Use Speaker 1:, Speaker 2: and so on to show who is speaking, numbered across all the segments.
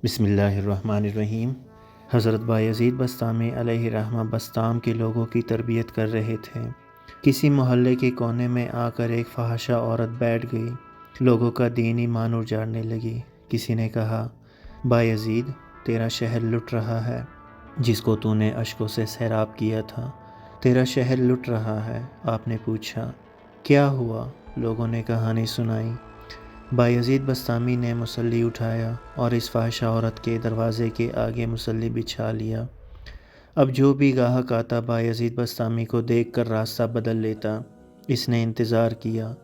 Speaker 1: بسم اللہ الرحمن الرحیم۔ حضرت بایزید بسطامی علیہ رحمہ بسطام کے لوگوں کی تربیت کر رہے تھے۔ کسی محلے کے کونے میں آ کر ایک فحاشہ عورت بیٹھ گئی۔ لوگوں کا دین ایمان اجاڑنے لگی۔ کسی نے کہا، بایزید، تیرا شہر لٹ رہا ہے، جس کو تو نے اشکوں سے سیراب کیا تھا، تیرا شہر لٹ رہا ہے۔ آپ نے پوچھا، کیا ہوا؟ لوگوں نے کہانی سنائی۔ بایزید بسطامی نے مصلی اٹھایا اور اس فحاشہ عورت کے دروازے کے آگے مصلی بچھا لیا۔ اب جو بھی گاہک آتا بایزید بسطامی کو دیکھ کر راستہ بدل لیتا۔ اس نے انتظار کیا۔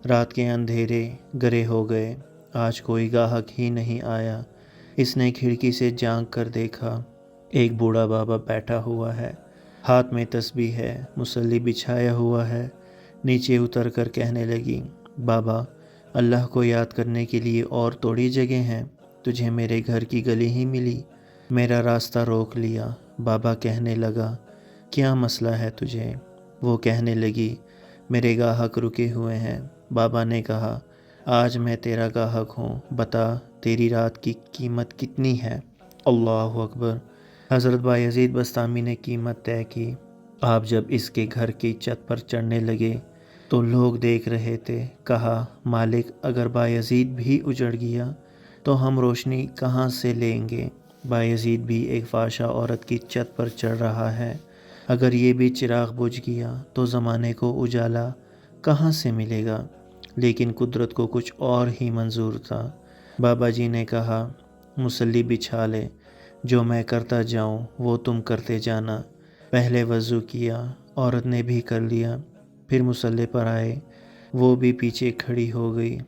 Speaker 1: رات کے اندھیرے گرے ہو گئے، آج کوئی گاہک ہی نہیں آیا۔ اس نے کھڑکی سے جھانک کر دیکھا، ایک بوڑھا بابا بیٹھا ہوا ہے، ہاتھ میں تسبیح ہے، مصلی بچھایا ہوا ہے۔ نیچے اتر کر کہنے لگی، بابا، اللہ کو یاد کرنے کے لیے اور توڑی جگہ ہیں، تجھے میرے گھر کی گلی ہی ملی، میرا راستہ روک لیا۔ بابا کہنے لگا، کیا مسئلہ ہے تجھے؟ وہ کہنے لگی، میرے گاہک رکے ہوئے ہیں۔ بابا نے کہا، آج میں تیرا گاہک ہوں، بتا تیری رات کی قیمت کتنی ہے؟ اللہ اکبر۔ حضرت بایزید بسطامی نے قیمت طے کی۔ آپ جب اس کے گھر کی چھت پر چڑھنے لگے تو لوگ دیکھ رہے تھے۔ کہا، مالک، اگر بایزید بھی اجڑ گیا تو ہم روشنی کہاں سے لیں گے؟ بایزید بھی ایک فحاشہ عورت کی چھت پر چڑھ رہا ہے، اگر یہ بھی چراغ بجھ گیا تو زمانے کو اجالا کہاں سے ملے گا؟ لیکن قدرت کو کچھ اور ہی منظور تھا۔ بابا جی نے کہا، مصلی بچھا لے، جو میں کرتا جاؤں وہ تم کرتے جانا۔ پہلے وضو کیا، عورت نے بھی کر لیا، پھر مصلی پر آئے، وہ بھی پیچھے کھڑی ہو گئی۔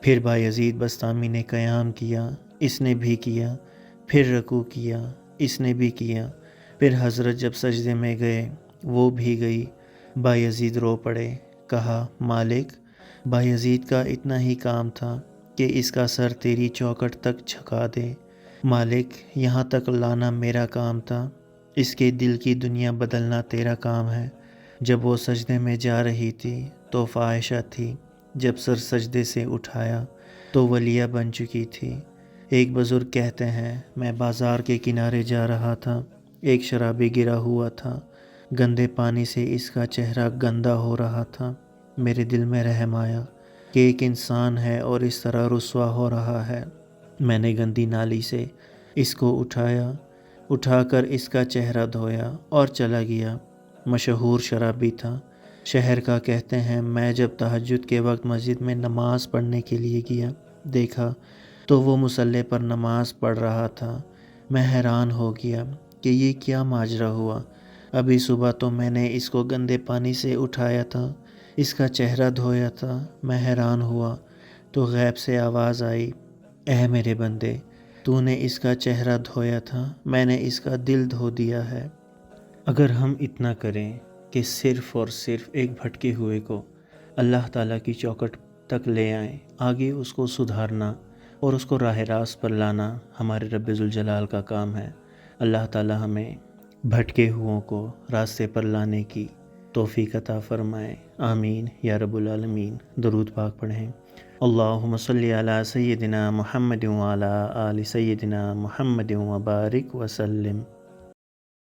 Speaker 1: پھر بایزید بسطامی نے قیام کیا، اس نے بھی کیا، پھر رکوع کیا، اس نے بھی کیا، پھر حضرت جب سجدے میں گئے، وہ بھی گئی۔ بایزید رو پڑے۔ کہا، مالک، بایزید کا اتنا ہی کام تھا کہ اس کا سر تیری چوکھٹ تک جھکا دے۔ مالک، یہاں تک لانا میرا کام تھا، اس کے دل کی دنیا بدلنا تیرا کام ہے۔ جب وہ سجدے میں جا رہی تھی تو فاحشہ تھی، جب سر سجدے سے اٹھایا تو ولیہ بن چکی تھی۔ ایک بزرگ کہتے ہیں، میں بازار کے کنارے جا رہا تھا، ایک شرابی گرا ہوا تھا، گندے پانی سے اس کا چہرہ گندا ہو رہا تھا۔ میرے دل میں رحم آیا کہ ایک انسان ہے اور اس طرح رسوا ہو رہا ہے۔ میں نے گندی نالی سے اس کو اٹھا کر اس کا چہرہ دھویا اور چلا گیا۔ مشہور شرابی تھا، شہر کا، کہتے ہیں، میں جب تہجد کے وقت مسجد میں نماز پڑھنے کے لیے گیا، دیکھا تو وہ مصلی پر نماز پڑھ رہا تھا۔ میں حیران ہو گیا کہ یہ کیا ماجرا ہوا۔ ابھی صبح تو میں نے اس کو گندے پانی سے اٹھایا تھا، اس کا چہرہ دھویا تھا۔ میں حیران ہوا تو غیب سے آواز آئی، اے میرے بندے، تو نے اس کا چہرہ دھویا تھا، میں نے اس کا دل دھو دیا ہے۔ اگر ہم اتنا کریں کہ صرف اور صرف ایک بھٹکے ہوئے کو اللہ تعالیٰ کی چوکھٹ تک لے آئیں، آگے اس کو سدھارنا اور اس کو راہ راست پر لانا ہمارے رب ذوالجلال کا کام ہے۔ اللہ تعالیٰ ہمیں بھٹکے ہوئوں کو راستے پر لانے کی توفیق عطا فرمائے، آمین یا رب العالمین۔ درود پاک پڑھیں۔ اللہم صلی علی سیدنا محمد وعلی آل سیدنا محمد وبارک وسلم۔